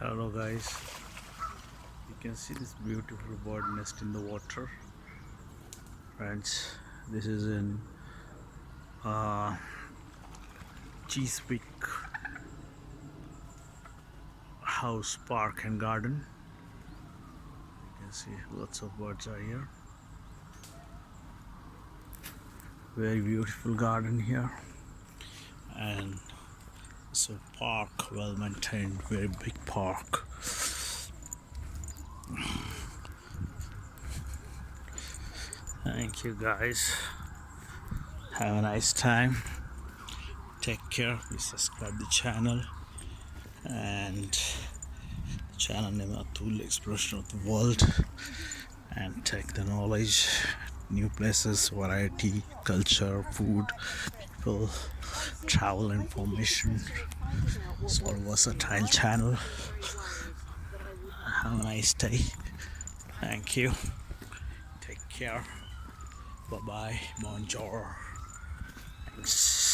Hello guys, you can see this beautiful bird nest in the water. Friends, this is in Chiswick House Park and Garden. You can see lots of birds are here. Very beautiful garden here, and it's a park, well maintained, very big park. Thank you guys, have a nice time, take care, please subscribe the channel, and the channel name Atul Exploration of the world, and take the knowledge, new places, variety, culture, food, people, travel information. It's all versatile channel. Have a nice day. Thank you. Take care. Bye bye. Bonjour. Thanks.